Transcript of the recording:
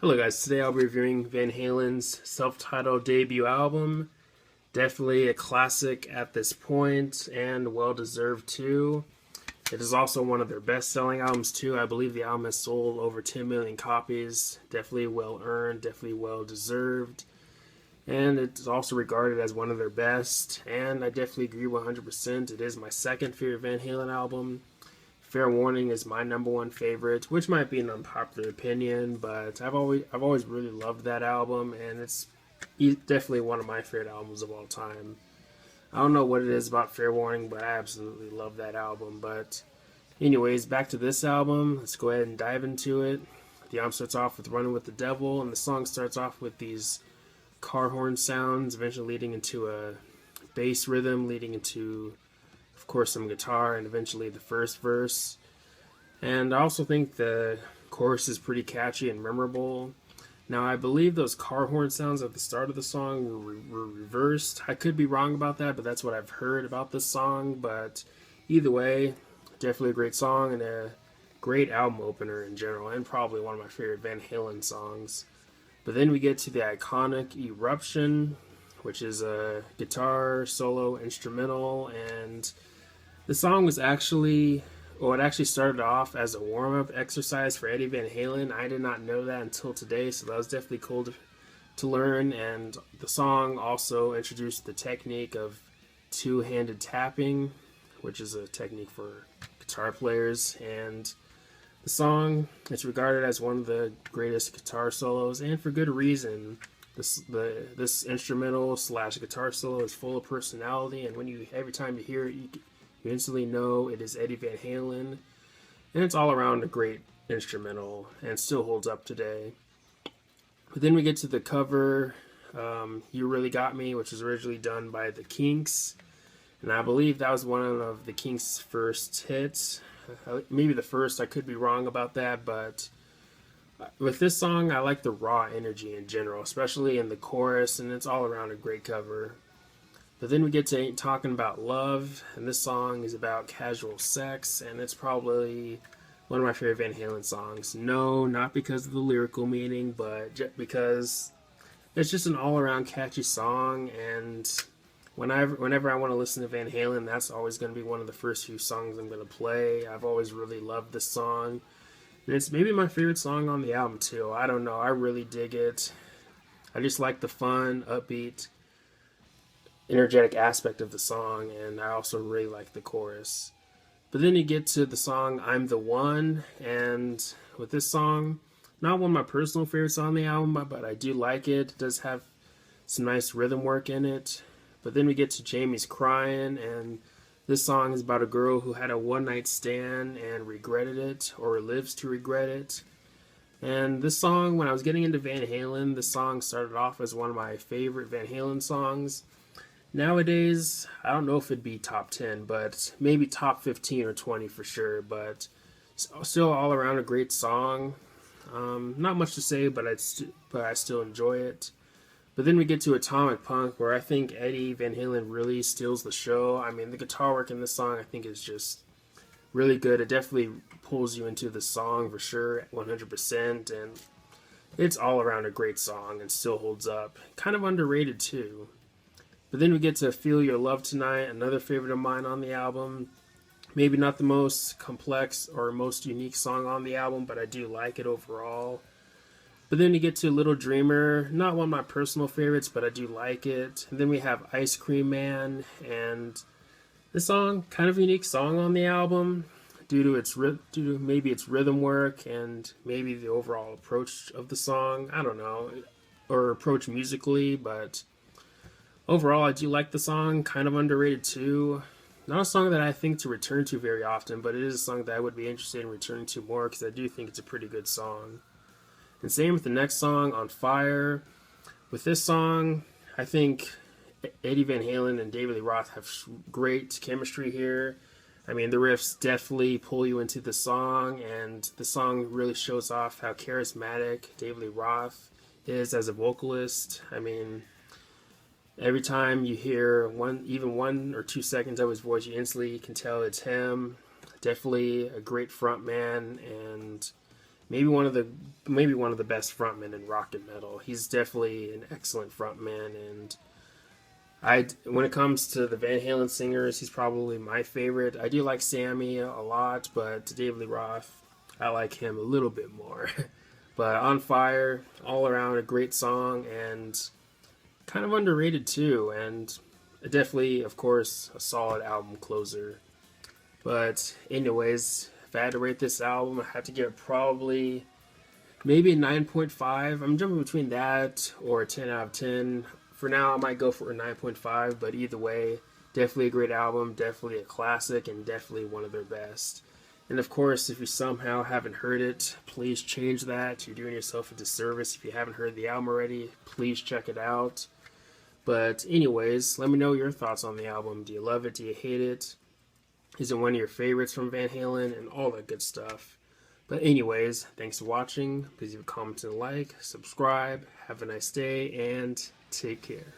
Hello guys, today I'll be reviewing Van Halen's self-titled debut album. Definitely a classic at this point and well-deserved too. It is also one of their best-selling albums too. I believe the album has sold over 10 million copies. Definitely well-earned, definitely well-deserved. And it's also regarded as one of their best. And I definitely agree 100%. It is my second favorite Van Halen album. Fair Warning is my number one favorite, which might be an unpopular opinion, but I've always really loved that album, and it's definitely one of my favorite albums of all time. I don't know what it is about Fair Warning, but I absolutely love that album. But anyways, back to this album. Let's go ahead and dive into it. The album starts off with Running with the Devil, and the song starts off with these car horn sounds, eventually leading into a bass rhythm, leading into, of course, some guitar, and eventually the first verse. And I also think the chorus is pretty catchy and memorable. Now, I believe those car horn sounds at the start of the song were reversed. I could be wrong about that, but that's what I've heard about this song. But either way, definitely a great song and a great album opener in general, and probably one of my favorite Van Halen songs. But then we get to the iconic Eruption, which is a guitar solo instrumental, and the song was actually, well, it actually started off as a warm-up exercise for Eddie Van Halen. I did not know that until today, so that was definitely cool to learn. And the song also introduced the technique of two-handed tapping, which is a technique for guitar players. And the song is regarded as one of the greatest guitar solos, and for good reason. This instrumental slash guitar solo is full of personality, and every time you hear it, you instantly know it is Eddie Van Halen, and it's all around a great instrumental and still holds up today. But then we get to the cover, You Really Got Me, which was originally done by the Kinks, and I believe that was one of the Kinks' first hits. Maybe the first, I could be wrong about that, but with this song, I like the raw energy in general, especially in the chorus, and it's all around a great cover. But then we get to Ain't Talking About Love, and this song is about casual sex, and it's probably one of my favorite Van Halen songs. No, not because of the lyrical meaning, but just because it's just an all-around catchy song, and whenever I want to listen to Van Halen, that's always going to be one of the first few songs I'm going to play. I've always really loved this song, and it's maybe my favorite song on the album too. I don't know, I really dig it. I just like the fun, upbeat, energetic aspect of the song, and I also really like the chorus. But then you get to the song I'm the One, and with this song, not one of my personal favorites on the album, but I do like it. It does have some nice rhythm work in it. But then we get to Jamie's Crying, and this song is about a girl who had a one-night stand and regretted it, or lives to regret it. And this song, when I was getting into Van Halen, this song started off as one of my favorite Van Halen songs. Nowadays, I don't know if it'd be top 10, but maybe top 15 or 20 for sure. But still all around a great song. Not much to say, but I still enjoy it. But then we get to Atomic Punk, where I think Eddie Van Halen really steals the show. I mean, the guitar work in this song I think is just really good. It definitely pulls you into the song for sure, 100%. And it's all around a great song and still holds up. Kind of underrated too. But then we get to Feel Your Love Tonight, another favorite of mine on the album. Maybe not the most complex or most unique song on the album, but I do like it overall. But then you get to Little Dreamer, not one of my personal favorites, but I do like it. And then we have Ice Cream Man, and this song, kind of a unique song on the album, due to maybe its rhythm work and maybe the overall approach of the song. I don't know, or approach musically, but overall, I do like the song, kind of underrated too. Not a song that I think to return to very often, but it is a song that I would be interested in returning to more because I do think it's a pretty good song. And same with the next song, On Fire. With this song, I think Eddie Van Halen and David Lee Roth have great chemistry here. I mean, the riffs definitely pull you into the song, and the song really shows off how charismatic David Lee Roth is as a vocalist. I mean, every time you hear even 1 or 2 seconds of his voice, you instantly can tell it's him. Definitely a great front man, and maybe one of the best frontmen in rock and metal. He's definitely an excellent frontman, and when it comes to the Van Halen singers, he's probably my favorite. I do like Sammy a lot, but David Lee Roth, I like him a little bit more. But On Fire, all around a great song and kind of underrated too, and definitely, of course, a solid album closer. But anyways, if I had to rate this album, I had to give it probably maybe a 9.5. I'm jumping between that or a 10 out of 10. For now, I might go for a 9.5, but either way, definitely a great album, definitely a classic, and definitely one of their best. And of course, if you somehow haven't heard it, please change that. You're doing yourself a disservice. If you haven't heard the album already, please check it out. But anyways, let me know your thoughts on the album. Do you love it? Do you hate it? Is it one of your favorites from Van Halen? And all that good stuff. But anyways, thanks for watching. Please leave a comment and a like, subscribe. Have a nice day, and take care.